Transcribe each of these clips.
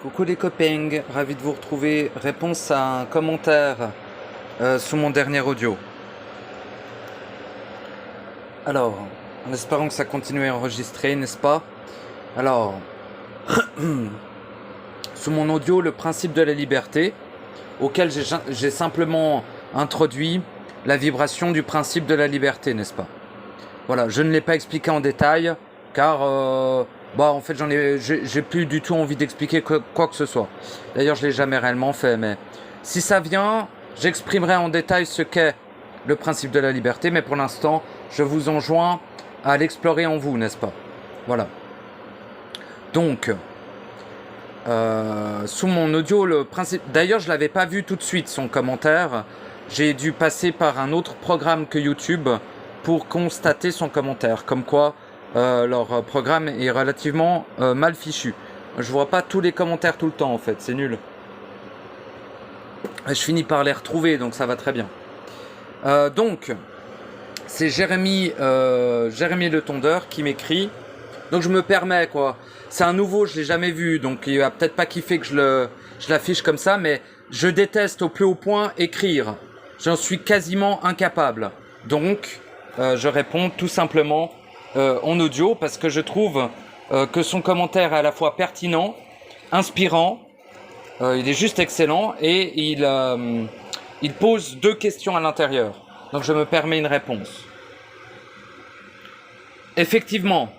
Coucou les copains, ravi de vous retrouver. Réponse à un commentaire sous mon dernier audio. Alors, en espérant que ça continue à enregistrer, n'est-ce pas? Alors, sous mon audio, le principe de la liberté, auquel j'ai simplement introduit la vibration du principe de la liberté, n'est-ce pas? Voilà, je ne l'ai pas expliqué en détail, car en fait j'ai plus du tout envie d'expliquer quoi que ce soit. D'ailleurs, je l'ai jamais réellement fait, mais si ça vient, j'exprimerai en détail ce qu'est le principe de la liberté, mais pour l'instant, je vous enjoins à l'explorer en vous, n'est-ce pas? Voilà. Donc, sous mon audio, le principe... D'ailleurs, je l'avais pas vu tout de suite, son commentaire. J'ai dû passer par un autre programme que YouTube pour constater son commentaire. Comme quoi, leur programme est relativement mal fichu. Je vois pas tous les commentaires tout le temps, en fait. C'est nul. Je finis par les retrouver, donc ça va très bien. Donc, c'est Jérémy Le Tondeur qui m'écrit. Donc je me permets, quoi. C'est un nouveau, je l'ai jamais vu, donc il va peut-être pas kiffer que je l'affiche comme ça, mais je déteste au plus haut point écrire. J'en suis quasiment incapable. Donc, je réponds tout simplement en audio parce que je trouve que son commentaire est à la fois pertinent, inspirant, il est juste excellent et il pose deux questions à l'intérieur. Donc je me permets une réponse. Effectivement,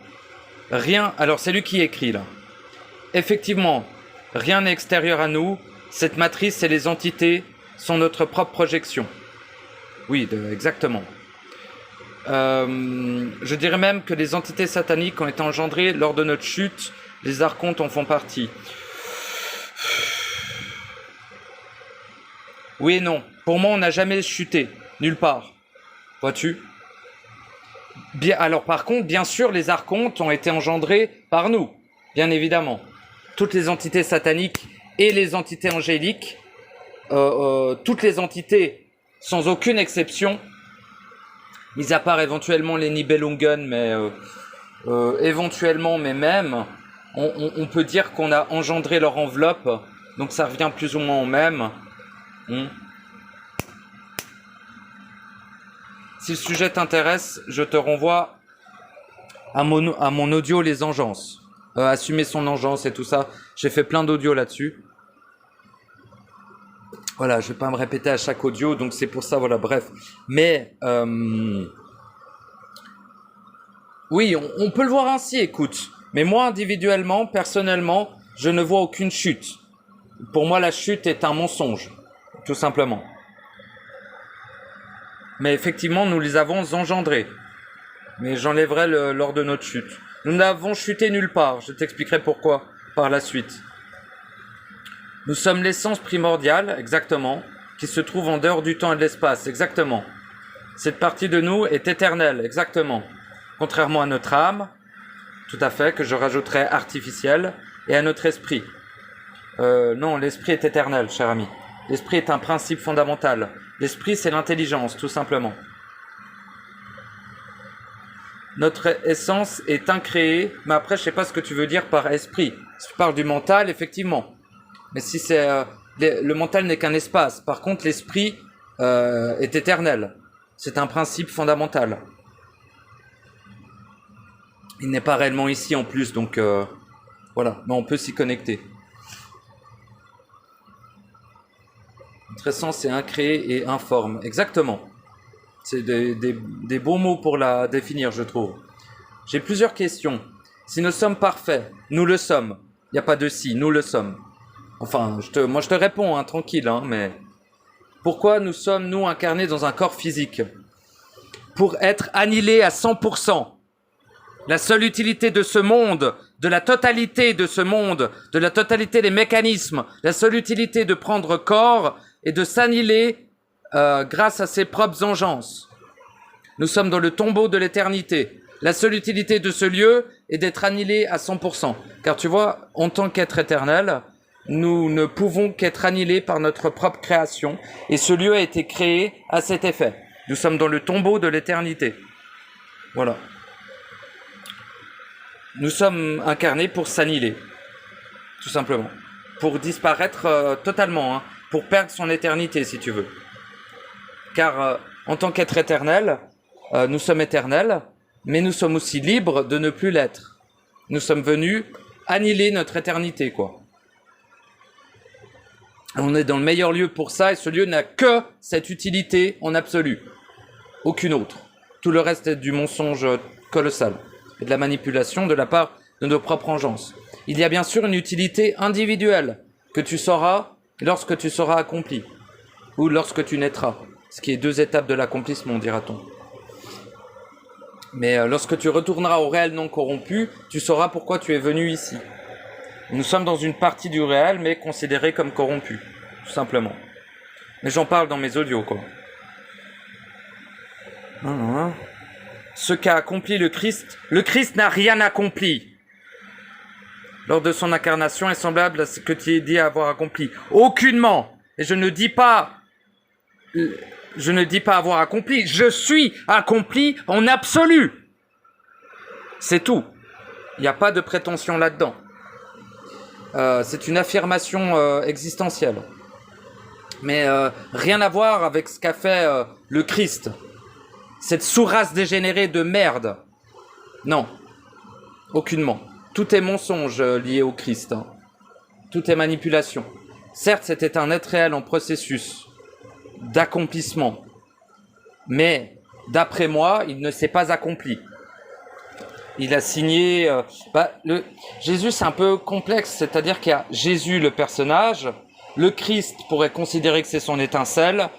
rien, alors c'est lui qui écrit là. Effectivement, rien n'est extérieur à nous. Cette matrice et les entités sont notre propre projection. Oui, exactement. Je dirais même que les entités sataniques ont été engendrées lors de notre chute. Les archontes en font partie. Oui et non. Pour moi, on n'a jamais chuté. Nulle part. Vois-tu ? Bien, alors par contre, bien sûr, les archontes ont été engendrés par nous, bien évidemment. Toutes les entités sataniques et les entités angéliques, toutes les entités, sans aucune exception, mis à part éventuellement les Nibelungen, mais éventuellement, mais même, on peut dire qu'on a engendré leur enveloppe, donc ça revient plus ou moins au même. Si le sujet t'intéresse, je te renvoie à mon audio Les Engences. Assumer son engeance et tout ça. J'ai fait plein d'audios là-dessus. Voilà, je vais pas me répéter à chaque audio, donc c'est pour ça, voilà, bref. Mais, oui, on peut le voir ainsi, écoute. Mais moi, individuellement, personnellement, je ne vois aucune chute. Pour moi, la chute est un mensonge, tout simplement. Mais effectivement, nous les avons engendrés. Mais j'enlèverai lors de notre chute. Nous n'avons chuté nulle part. Je t'expliquerai pourquoi par la suite. Nous sommes l'essence primordiale, exactement, qui se trouve en dehors du temps et de l'espace, exactement. Cette partie de nous est éternelle, exactement. Contrairement à notre âme, tout à fait, que je rajouterai artificielle, et à notre esprit. Non, l'esprit est éternel, cher ami. L'esprit est un principe fondamental. L'esprit, c'est l'intelligence, tout simplement. Notre essence est incréée, mais après, je sais pas ce que tu veux dire par esprit. Si tu parles du mental, effectivement. Mais si c'est le mental n'est qu'un espace. Par contre, l'esprit est éternel. C'est un principe fondamental. Il n'est pas réellement ici en plus, donc voilà. Mais on peut s'y connecter. Notre essence est incréée et informe. Exactement. C'est des bons mots pour la définir, je trouve. J'ai plusieurs questions. Si nous sommes parfaits, nous le sommes. Il n'y a pas de si, nous le sommes. Enfin, moi je te réponds, hein, tranquille, hein, mais... Pourquoi nous sommes, nous, incarnés dans un corps physique? Pour être annihilés à 100%. La seule utilité de ce monde, de la totalité de ce monde, de la totalité des mécanismes, la seule utilité de prendre corps est de s'annihiler grâce à ses propres engences. Nous sommes dans le tombeau de l'éternité. La seule utilité de ce lieu est d'être annihilé à 100%. Car tu vois, en tant qu'être éternel, nous ne pouvons qu'être annihilés par notre propre création. Et ce lieu a été créé à cet effet. Nous sommes dans le tombeau de l'éternité. Voilà. Nous sommes incarnés pour s'annihiler. Tout simplement. pour disparaître totalement, hein, pour perdre son éternité, si tu veux. Car en tant qu'être éternel, nous sommes éternels, mais nous sommes aussi libres de ne plus l'être. Nous sommes venus annihiler notre éternité, quoi. On est dans le meilleur lieu pour ça, et ce lieu n'a que cette utilité en absolu. Aucune autre. Tout le reste est du mensonge colossal et de la manipulation de la part de nos propres engences. Il y a bien sûr une utilité individuelle que tu sauras lorsque tu seras accompli, ou lorsque tu naîtras, ce qui est 2 étapes de l'accomplissement, dira-t-on. Mais lorsque tu retourneras au réel non corrompu, tu sauras pourquoi tu es venu ici. Nous sommes dans une partie du réel, mais considérée comme corrompue, tout simplement. Mais j'en parle dans mes audios, quoi. Ce qu'a accompli le Christ n'a rien accompli. Lors de son incarnation est semblable à ce que tu es dit avoir accompli. Aucunement. Et je ne dis pas avoir accompli. Je suis accompli en absolu. C'est tout. Il n'y a pas de prétention là-dedans. C'est une affirmation existentielle. Mais rien à voir avec ce qu'a fait le Christ. Cette sous-race dégénérée de merde. Non. Aucunement. Tout est mensonge lié au Christ. Hein. Tout est manipulation. Certes, c'était un être réel en processus d'accomplissement. Mais, d'après moi, il ne s'est pas accompli. Il a signé... Jésus, c'est un peu complexe. C'est-à-dire qu'il y a Jésus, le personnage. Le Christ pourrait considérer que c'est son étincelle.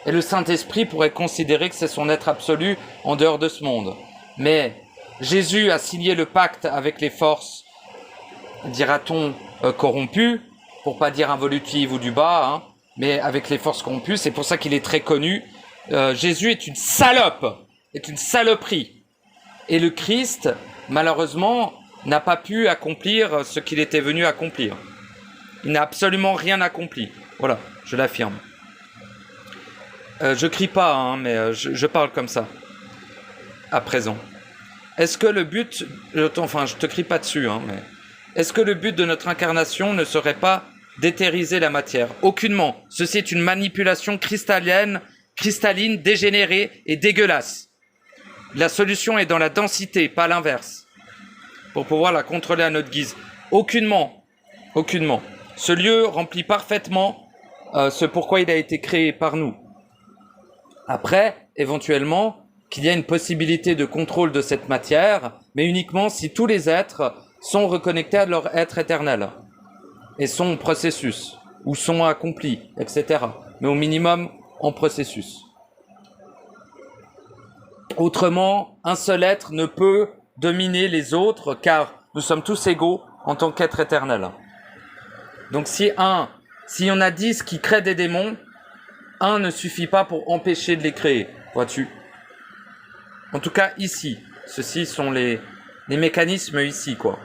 Et le Saint-Esprit pourrait considérer que c'est son être absolu en dehors de ce monde. Mais Jésus a signé le pacte avec les forces, dira-t-on, corrompues, pour pas dire involutives ou du bas, hein, mais avec les forces corrompues, c'est pour ça qu'il est très connu. Jésus est une salope, est une saloperie. Et le Christ, malheureusement, n'a pas pu accomplir ce qu'il était venu accomplir. Il n'a absolument rien accompli. Voilà, je l'affirme. Je crie pas, hein, mais je parle comme ça, à présent. Est-ce que le but... Enfin, je te crie pas dessus, hein, mais... Est-ce que le but de notre incarnation ne serait pas d'éthériser la matière? Aucunement. Ceci est une manipulation cristalline, dégénérée et dégueulasse. La solution est dans la densité, pas l'inverse. Pour pouvoir la contrôler à notre guise. Aucunement. Aucunement. Ce lieu remplit parfaitement ce pourquoi il a été créé par nous. Après, éventuellement, qu'il y a une possibilité de contrôle de cette matière, mais uniquement si tous les êtres sont reconnectés à leur être éternel et sont en processus, ou sont accomplis, etc. Mais au minimum, en processus. Autrement, un seul être ne peut dominer les autres, car nous sommes tous égaux en tant qu'être éternel. Donc si on a 10 qui créent des démons, un ne suffit pas pour empêcher de les créer, vois-tu. En tout cas, ici. Ceux-ci sont les mécanismes ici, quoi.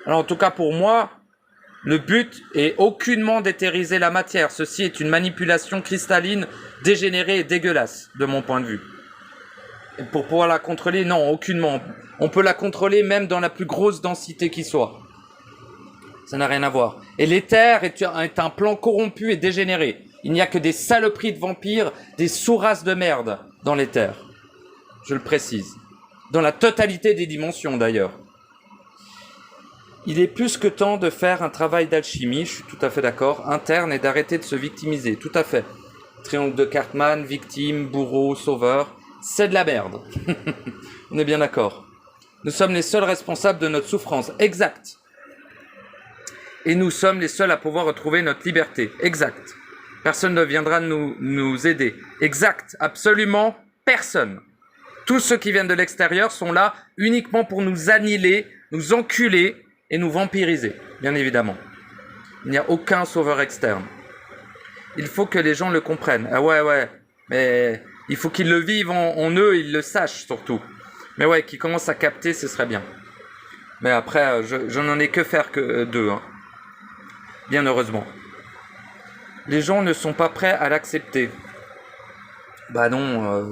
Alors, en tout cas, pour moi, le but est aucunement d'éthériser la matière. Ceci est une manipulation cristalline, dégénérée et dégueulasse, de mon point de vue. Et pour pouvoir la contrôler, non, aucunement. On peut la contrôler même dans la plus grosse densité qui soit. Ça n'a rien à voir. Et l'éther est un plan corrompu et dégénéré. Il n'y a que des saloperies de vampires, des sous-races de merde dans l'éther. Je le précise. Dans la totalité des dimensions d'ailleurs. Il est plus que temps de faire un travail d'alchimie, je suis tout à fait d'accord, interne et d'arrêter de se victimiser, tout à fait. Triangle de Cartman, victime, bourreau, sauveur, c'est de la merde. On est bien d'accord. Nous sommes les seuls responsables de notre souffrance, exact. Et nous sommes les seuls à pouvoir retrouver notre liberté, exact. Personne ne viendra nous aider, exact, absolument personne. Tous ceux qui viennent de l'extérieur sont là uniquement pour nous annihiler, nous enculer et nous vampiriser, bien évidemment. Il n'y a aucun sauveur externe. Il faut que les gens le comprennent. Ah ouais, mais il faut qu'ils le vivent en eux, ils le sachent surtout. Mais ouais, qu'ils commencent à capter, ce serait bien. Mais après, je n'en ai que faire que d'eux, hein. Bien heureusement. Les gens ne sont pas prêts à l'accepter. Bah non,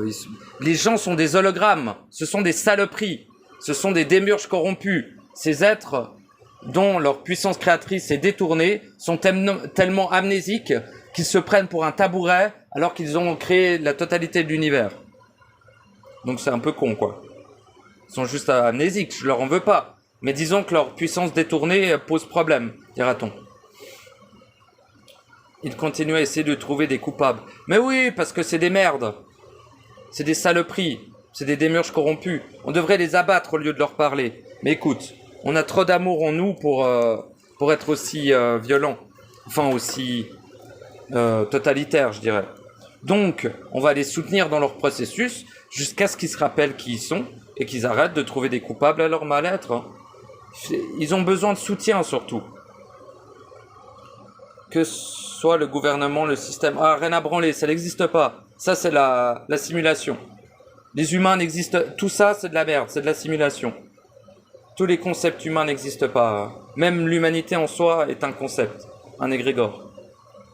les gens sont des hologrammes, ce sont des saloperies, ce sont des démiurges corrompus. ces êtres dont leur puissance créatrice est détournée sont tellement amnésiques qu'ils se prennent pour un tabouret alors qu'ils ont créé la totalité de l'univers. Donc c'est un peu con, quoi. Ils sont juste amnésiques, je leur en veux pas. Mais disons que leur puissance détournée pose problème, dira-t-on. Ils continuent à essayer de trouver des coupables. Mais oui, parce que c'est des merdes. C'est des saloperies. C'est des démiurges corrompus. On devrait les abattre au lieu de leur parler. Mais écoute, on a trop d'amour en nous pour être aussi violent. Enfin, aussi totalitaire, je dirais. Donc, on va les soutenir dans leur processus jusqu'à ce qu'ils se rappellent qui ils sont et qu'ils arrêtent de trouver des coupables à leur mal-être. Ils ont besoin de soutien, surtout. Que soit le gouvernement, le système... Ah, rien à branler, ça n'existe pas. Ça, c'est la simulation. Les humains n'existent... Tout ça, c'est de la merde, c'est de la simulation. Tous les concepts humains n'existent pas. Même l'humanité en soi est un concept, un égrégore.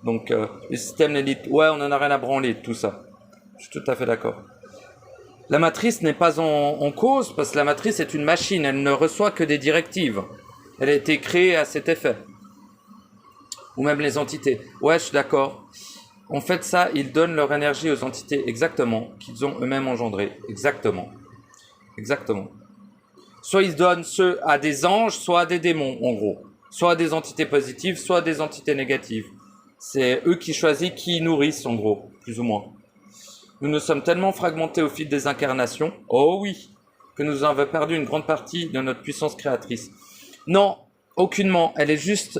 Donc, le système, l'élite... Ouais, on en a rien à branler de tout ça. Je suis tout à fait d'accord. La matrice n'est pas en cause, parce que la matrice est une machine, elle ne reçoit que des directives. Elle a été créée à cet effet. Ou même les entités. Ouais, je suis d'accord. En fait, ça, ils donnent leur énergie aux entités, exactement, qu'ils ont eux-mêmes engendrées. Exactement. Exactement. Soit ils donnent ceux à des anges, soit à des démons, en gros. Soit à des entités positives, soit à des entités négatives. C'est eux qui choisissent qui nourrissent, en gros, plus ou moins. Nous nous sommes tellement fragmentés au fil des incarnations, oh oui, que nous avons perdu une grande partie de notre puissance créatrice. Non, aucunement, elle est juste...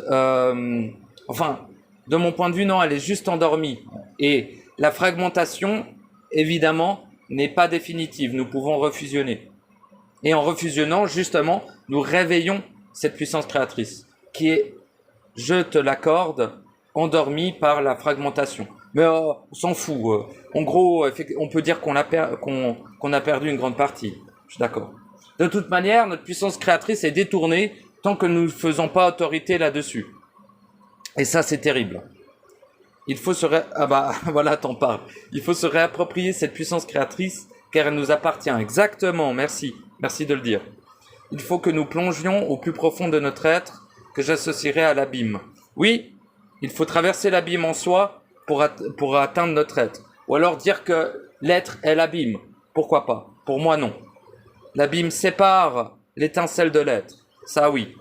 Enfin, de mon point de vue, non, elle est juste endormie. Et la fragmentation, évidemment, n'est pas définitive. Nous pouvons refusionner. Et en refusionnant, justement, nous réveillons cette puissance créatrice, qui est, je te l'accorde, endormie par la fragmentation. Mais on s'en fout. En gros, on peut dire qu'on a perdu une grande partie. Je suis d'accord. De toute manière, notre puissance créatrice est détournée tant que nous ne faisons pas autorité là-dessus. Et ça, c'est terrible. Il faut Ah bah, voilà, t'en parles. Il faut se réapproprier cette puissance créatrice, car elle nous appartient. Exactement, merci. Merci de le dire. Il faut que nous plongions au plus profond de notre être, que j'associerai à l'abîme. Oui, il faut traverser l'abîme en soi pour atteindre notre être. Ou alors dire que l'être est l'abîme. Pourquoi pas? Pour moi, non. L'abîme sépare l'étincelle de l'être. Ça, oui.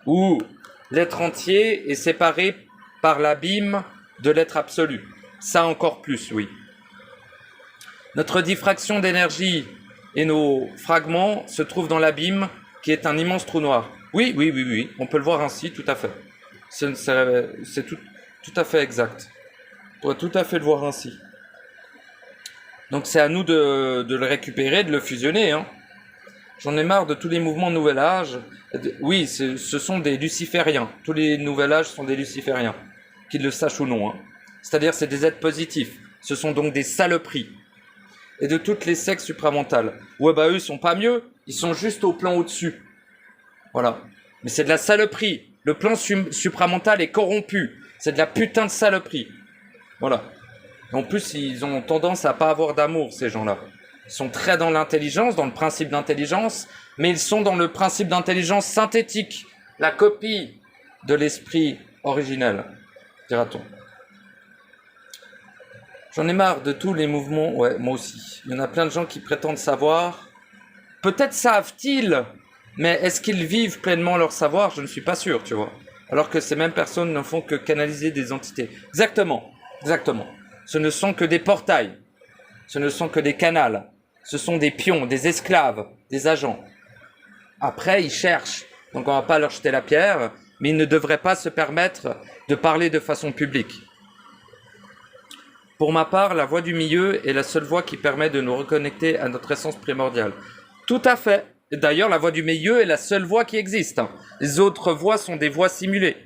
Ou... l'être entier est séparé par l'abîme de l'être absolu. Ça encore plus, oui. Notre diffraction d'énergie et nos fragments se trouvent dans l'abîme qui est un immense trou noir. Oui, on peut le voir ainsi, tout à fait. C'est tout à fait exact. On pourrait tout à fait le voir ainsi. Donc c'est à nous de le récupérer, de le fusionner, hein. J'en ai marre de tous les mouvements Nouvel Âge. Oui, ce sont des lucifériens. Tous les Nouvel Âge sont des lucifériens. Qu'ils le sachent ou non, hein. C'est-à-dire, c'est des êtres positifs. Ce sont donc des saloperies. Et de toutes les sectes supramentales. Ouais, bah eux, ils sont pas mieux. Ils sont juste au plan au-dessus. Voilà. Mais c'est de la saloperie. Le plan supramental est corrompu. C'est de la putain de saloperie. Voilà. En plus, ils ont tendance à pas avoir d'amour, ces gens-là. Ils sont très dans l'intelligence, dans le principe d'intelligence, mais ils sont dans le principe d'intelligence synthétique, la copie de l'esprit originel, dira-t-on. J'en ai marre de tous les mouvements, ouais, moi aussi. Il y en a plein de gens qui prétendent savoir. Peut-être savent-ils, mais est-ce qu'ils vivent pleinement leur savoir? Je ne suis pas sûr, tu vois. Alors que ces mêmes personnes ne font que canaliser des entités. Exactement. Ce ne sont que des portails. Ce ne sont que des canals. Ce sont des pions, des esclaves, des agents. Après, ils cherchent. Donc on ne va pas leur jeter la pierre, mais ils ne devraient pas se permettre de parler de façon publique. Pour ma part, la voie du milieu est la seule voie qui permet de nous reconnecter à notre essence primordiale. Tout à fait. D'ailleurs, la voie du milieu est la seule voie qui existe. Les autres voies sont des voies simulées.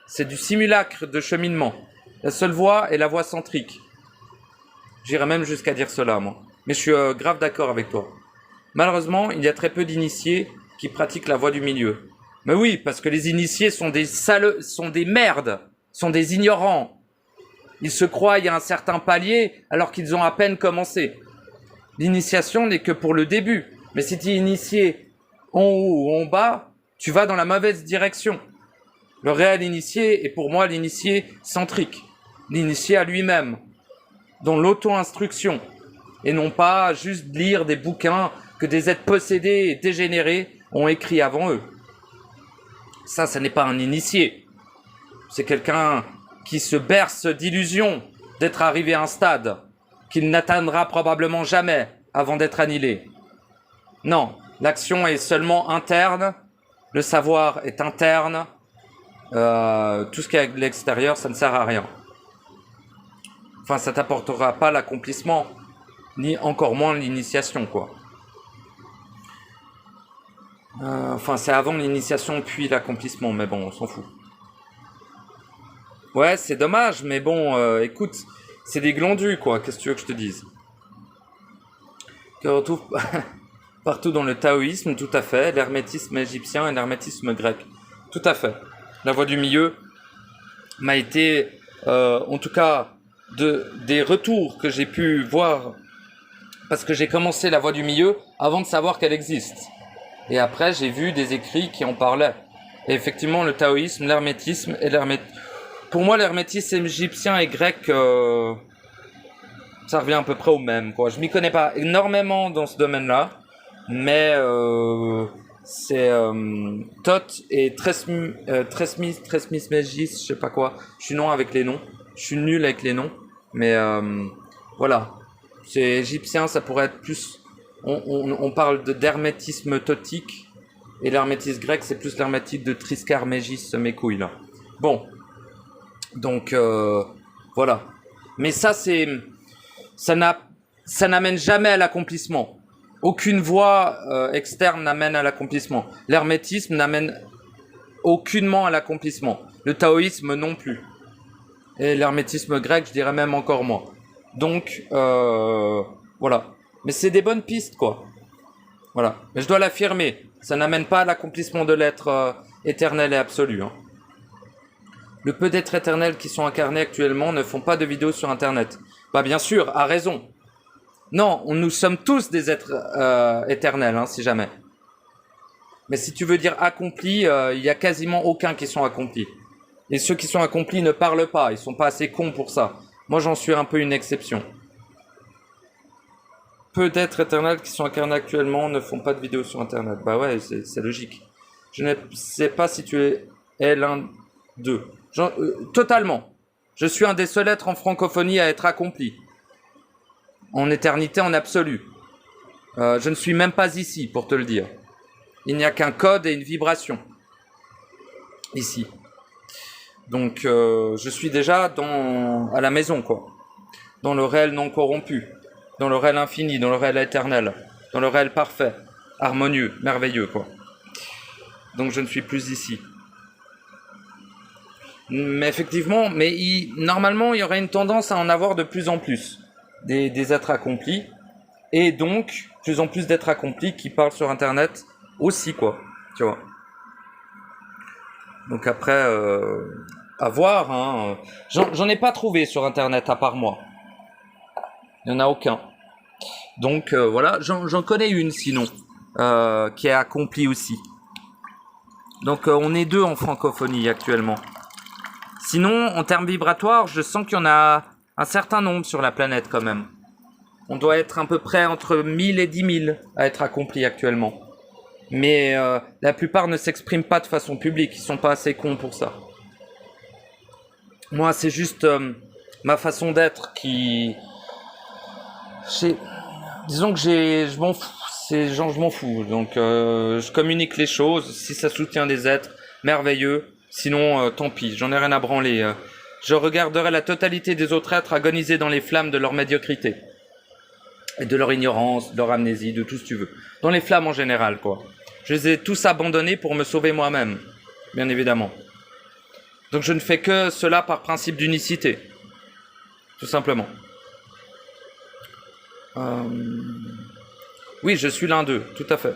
C'est du simulacre de cheminement. La seule voie est la voie centrique. J'irais même jusqu'à dire cela, moi. Mais je suis grave d'accord avec toi. Malheureusement, il y a très peu d'initiés qui pratiquent la voie du milieu. Mais oui, parce que les initiés sont des merdes, sont des ignorants. Ils se croient à un certain palier alors qu'ils ont à peine commencé. L'initiation n'est que pour le début. Mais si tu es initié en haut ou en bas, tu vas dans la mauvaise direction. Le réel initié est pour moi l'initié centrique, l'initié à lui-même, dans l'auto-instruction, et non pas juste lire des bouquins que des êtres possédés et dégénérés ont écrits avant eux. Ça n'est pas un initié. C'est quelqu'un qui se berce d'illusions d'être arrivé à un stade qu'il n'atteindra probablement jamais avant d'être annihilé. Non, l'action est seulement interne, le savoir est interne, tout ce qui est à l'extérieur, ça ne sert à rien. Enfin, ça t'apportera pas l'accomplissement, ni encore moins l'initiation, quoi. Enfin, c'est avant l'initiation puis l'accomplissement, mais bon, on s'en fout. Ouais, c'est dommage, mais bon, écoute, c'est des glandus, quoi, qu'est-ce que tu veux que je te dise? Que retrouve partout dans le taoïsme, tout à fait, l'hermétisme égyptien et l'hermétisme grec. Tout à fait. La voie du milieu m'a été, en tout cas, des retours que j'ai pu voir, parce que j'ai commencé la voie du milieu avant de savoir qu'elle existe. Et après, j'ai vu des écrits qui en parlaient. Et effectivement, le taoïsme, l'hermétisme et pour moi, l'hermétisme égyptien et grec, ça revient à peu près au même, quoi. Je m'y connais pas énormément dans ce domaine-là, mais c'est Thoth et Trismégis, je sais pas quoi. Je suis non avec les noms. Je suis nul avec les noms, mais voilà. C'est égyptien, ça pourrait être plus. On parle d'hermétisme thotique, et l'hermétisme grec, c'est plus l'hermétisme de Triscarmégis, mes couilles là. Bon, donc voilà. Mais ça n'amène jamais à l'accomplissement. Aucune voie externe n'amène à l'accomplissement. L'hermétisme n'amène aucunement à l'accomplissement. Le taoïsme non plus. Et l'hermétisme grec, je dirais même encore moins. Donc voilà. Mais c'est des bonnes pistes, quoi. Voilà. Mais je dois l'affirmer. Ça n'amène pas à l'accomplissement de l'être éternel et absolu. Hein. Le peu d'êtres éternels qui sont incarnés actuellement ne font pas de vidéos sur Internet. Bah bien sûr, a raison. Non, nous sommes tous des êtres éternels, hein, si jamais. Mais si tu veux dire accomplis, il y a quasiment aucun qui sont accomplis. Et ceux qui sont accomplis ne parlent pas. Ils sont pas assez cons pour ça. Moi, j'en suis un peu une exception. Peu d'êtres éternels qui sont incarnés actuellement ne font pas de vidéos sur Internet. Bah ouais, c'est logique. Je ne sais pas si tu es l'un d'eux. Totalement. Je suis un des seuls êtres en francophonie à être accompli. En éternité, en absolu. Je ne suis même pas ici, pour te le dire. Il n'y a qu'un code et une vibration. Ici. Donc, je suis déjà à la maison, quoi. Dans le réel non corrompu. Dans le réel infini, dans le réel éternel. Dans le réel parfait. Harmonieux, merveilleux, quoi. Donc, je ne suis plus ici. Mais effectivement, normalement, il y aurait une tendance à en avoir de plus en plus. Des êtres accomplis. Et donc, plus en plus d'êtres accomplis qui parlent sur Internet aussi, quoi. Tu vois. Donc après, à voir. Hein. J'en ai pas trouvé sur Internet à part moi. Il n'y en a aucun. Donc voilà, j'en connais une sinon, qui est accomplie aussi. Donc on est deux en francophonie actuellement. Sinon, en termes vibratoires, je sens qu'il y en a un certain nombre sur la planète quand même. On doit être à peu près entre 1000 et 10 000 à être accomplis actuellement. Mais la plupart ne s'expriment pas de façon publique, ils sont pas assez cons pour ça. Moi, c'est juste ma façon d'être qui... Disons que je m'en fous. Je m'en fous. Donc, je communique les choses. Si ça soutient des êtres, merveilleux. Sinon, tant pis, j'en ai rien à branler. Je regarderai la totalité des autres êtres agoniser dans les flammes de leur médiocrité. Et de leur ignorance, de leur amnésie, de tout ce que tu veux. Dans les flammes en général, quoi. Je les ai tous abandonnés pour me sauver moi-même. Bien évidemment. Donc je ne fais que cela par principe d'unicité. Tout simplement. Oui, je suis l'un d'eux, tout à fait.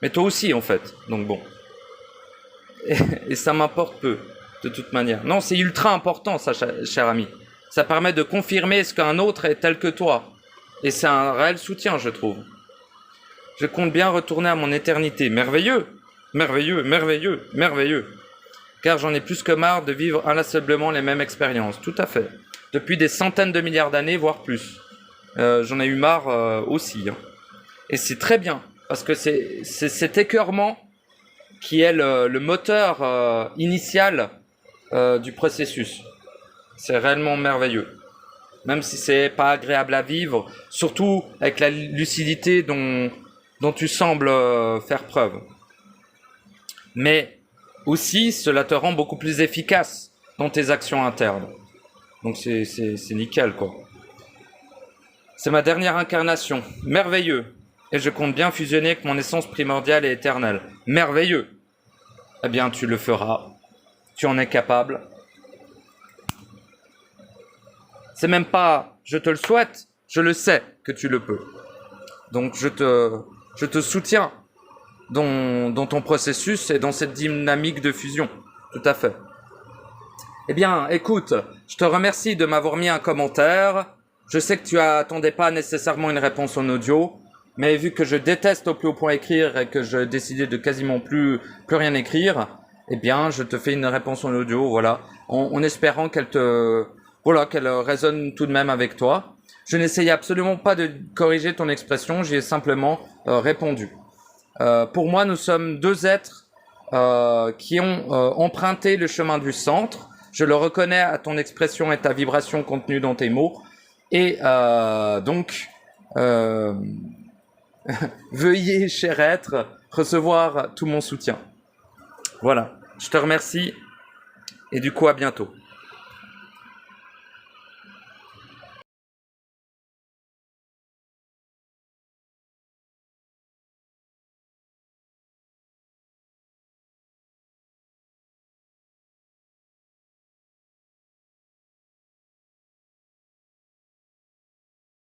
Mais toi aussi, en fait. Donc bon. Et ça m'importe peu, de toute manière. Non, c'est ultra important, ça, cher ami. Ça permet de confirmer ce qu'un autre est tel que toi. Et c'est un réel soutien, je trouve. Je compte bien retourner à mon éternité. Merveilleux, merveilleux, merveilleux, merveilleux. Car j'en ai plus que marre de vivre inlassablement les mêmes expériences. Tout à fait. Depuis des centaines de milliards d'années, voire plus. J'en ai eu marre aussi. Hein. Et c'est très bien, parce que c'est cet écœurement qui est le moteur initial du processus. C'est réellement merveilleux. Même si c'est pas agréable à vivre, surtout avec la lucidité dont tu sembles faire preuve. Mais aussi, cela te rend beaucoup plus efficace dans tes actions internes. Donc c'est nickel, quoi. C'est ma dernière incarnation. Merveilleux. Et je compte bien fusionner avec mon essence primordiale et éternelle. Merveilleux. Eh bien, tu le feras. Tu en es capable. C'est même pas je te le souhaite, je le sais que tu le peux. Donc je te soutiens dans ton processus et dans cette dynamique de fusion. Tout à fait. Eh bien, écoute, je te remercie de m'avoir mis un commentaire. Je sais que tu attendais pas nécessairement une réponse en audio, mais vu que je déteste au plus haut point écrire et que j'ai décidé de quasiment plus rien écrire, eh bien, je te fais une réponse en audio, voilà, en espérant qu'elle résonne tout de même avec toi. Je n'essayais absolument pas de corriger ton expression, j'y ai simplement répondu. Pour moi, nous sommes deux êtres qui ont emprunté le chemin du centre. Je le reconnais à ton expression et ta vibration contenue dans tes mots. Et donc, veuillez, cher être, recevoir tout mon soutien. Voilà, je te remercie et du coup, à bientôt.